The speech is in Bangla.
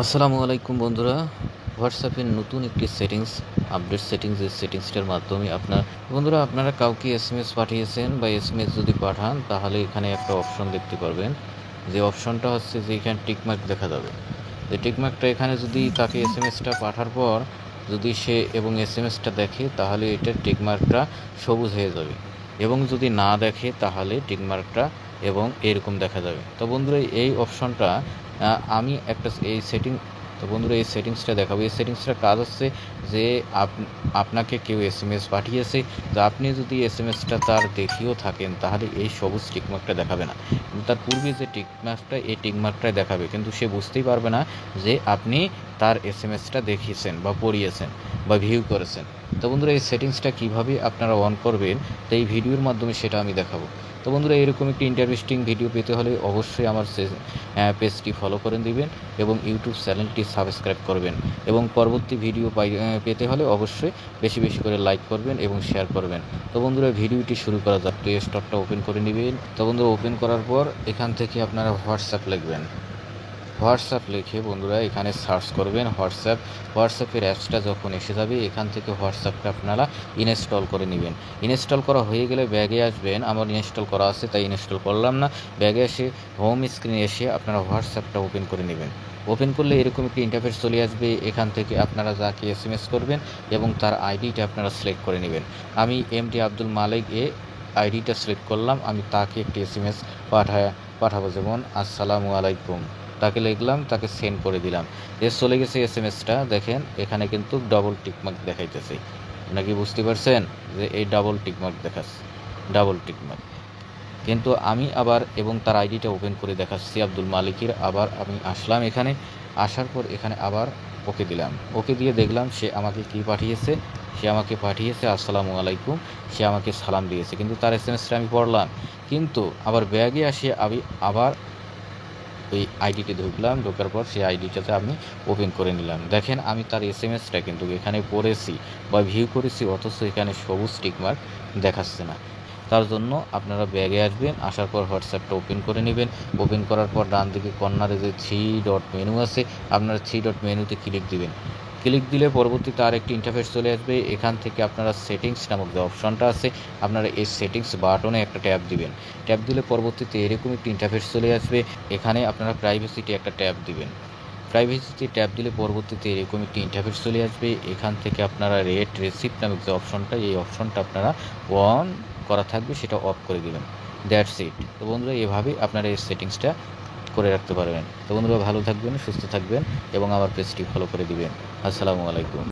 আসসালামু আলাইকুম বন্ধুরা। হোয়াটসঅ্যাপের নতুন একটি আপডেট এই সেটিংসটার মাধ্যমে আপনারা কাউকে এসএমএস পাঠিয়েছেন বা এসএমএস যদি পাঠান তাহলে এখানে একটা অপশন দেখতে পারবেন। যে অপশনটা হচ্ছে যে এখানে টিকমার্ক দেখা যাবে। যে টিকমার্কটা এখানে যদি তাকে এসএমএসটা পাঠার পর যদি সে এবং এসএমএসটা দেখে তাহলে এটার টিকমার্কটা সবুজ হয়ে যাবে, এবং যদি না দেখে তাহলে টিকমার্কটা এবং এরকম দেখা যাবে। তো বন্ধুরা এই অপশনটা আমি একটা এই সেটিং তো বন্ধুরা এই সেটিংসটা দেখাবো। এই সেটিংসটার কাজ হচ্ছে যে আপনাকে কেউ এসএমএস পাঠিয়েছে, তো আপনি যদি এসএমএসটা তার দেখিয়েও থাকেন তাহলে এই সবুজ টিকমার্কটা দেখাবে না, কিন্তু তার পূর্বে যে টিকমার্কটা এই টিকমার্কটাই দেখাবে, কিন্তু সে বুঝতেই পারবে না যে আপনি তার এসএমএসটা দেখিয়েছেন বা পড়িয়েছেন বা ভিউ করেছেন। তো বন্ধুরা এই সেটিংসটা কীভাবে আপনারা অন করবেন তো এই ভিডিওর মাধ্যমে সেটা আমি দেখাবো। তো বন্ধুরা এরকম একটি ইন্টারেস্টিং ভিডিও পেতে হলে অবশ্যই আমার পেজটি ফলো করে দিবেন এবং ইউটিউব চ্যানেলটি সাবস্ক্রাইব করবেন, এবং পরবর্তী ভিডিও পেতে হলে অবশ্যই বেশি বেশি করে লাইক করবেন এবং শেয়ার করবেন। তো বন্ধুরা ভিডিওটি শুরু করা যাক। প্লে স্টোরটা ওপেন করে নেবেন। তো বন্ধুরা ওপেন করার পর এখান থেকে আপনারা হোয়াটসঅ্যাপ লিখবেন। হোয়াটসঅ্যাপ লিখে বন্ধুরা এখানে সার্চ করবেন হোয়াটসঅ্যাপের অ্যাপসটা যখন এসে যাবে এখান থেকে হোয়াটসঅ্যাপটা আপনারা ইনস্টল করে নেবেন। ইনস্টল করা হয়ে গেলে ব্যাগে আসবেন। আমার ইনস্টল করা আছে তাই ইনস্টল করলাম না। ব্যাগে এসে হোম স্ক্রিনে এসে আপনারা হোয়াটসঅ্যাপটা ওপেন করে নেবেন। ওপেন করলে এরকম একটি ইন্টারফেস চলে আসবে। এখান থেকে আপনারা যাকে এসএমএস করবেন এবং তার আইডিটা আপনারা সিলেক্ট করে নেবেন। আমি এমডি আব্দুল মালিক আইডিটা সিলেক্ট করলাম। আমি তাকে একটি এসএমএস পাঠাবো, যেমন আসসালামু আলাইকুম তাকে লিখলাম, তাকে সেন্ড করে দিলাম। চলে গেছে এসএমএসটা। দেখেন এখানে কিন্তু ডবল টিকমার্ক দেখাইতেছে। নাকি বুঝতে পারছেন যে এই ডবল টিকমার্ক দেখাচ্ছে, ডবল টিকমার্ক। কিন্তু আমি আবার এবং তার আইডিটা ওপেন করে দেখাচ্ছি আব্দুল মালিকের। আবার আমি আসলাম, এখানে আসার পর এখানে আবার ওকে দিলাম। ওকে দিয়ে দেখলাম সে আমাকে কি পাঠিয়েছে। সে আমাকে পাঠিয়েছে আসসালামু আলাইকুম। সে আমাকে সালাম দিয়েছে, কিন্তু তার এসএমএসটা আমি পড়লাম। কিন্তু আবার ব্যাগে আসে আমি আবার ওই আইডিতে ঢুকলাম। ঢোকার পর সেই আইডিটাতে আমি ওপেন করে নিলাম। দেখেন আমি তার এসএমএসটা কিন্তু এখানে পড়েছি বা ভিউ করেছি, অথচ এখানে সবুজ টিকমার্ক দেখাচ্ছে না। তার জন্য আপনারা ব্যাগে আসবেন। আসার পর হোয়াটসঅ্যাপটা ওপেন করে নেবেন। ওপেন করার পর ডান দিকে কর্নারে যে 3 ডট মেনু আছে, আপনারা 3 ডট মেনুতে ক্লিক দিবেন। ক্লিক দিলে পরবর্তীতে আরেকটি ইন্টারফেস চলে আসবে। এখান থেকে আপনারা সেটিংস নামক যে অপশনটা আছে, আপনারা এই সেটিংস বাটনে একটা ট্যাপ দিবেন। ট্যাপ দিলে পরবর্তীতে এরকম একটি ইন্টারফেস চলে আসবে। এখানে আপনারা প্রাইভেসিতে একটা ট্যাপ দিবেন। প্রাইভেসিতে ট্যাপ দিলে পরবর্তীতে এরকম একটি ইন্টারফেস চলে আসবে। এখান থেকে আপনারা রেট রেসিপ্ট নামক যে অপশনটা, এই অপশনটা আপনারা অন করা থাকবে, সেটা অফ করে দিবেন। That's it. তো বন্ধুরা এভাবেই আপনারা এই সেটিংসটা করে রাখতে পারবেন। তো বন্ধুরা ভালো থাকবেন, সুস্থ থাকবেন এবং আমার পেজটি ফলো করে দিবেন। আসসালামু আলাইকুম।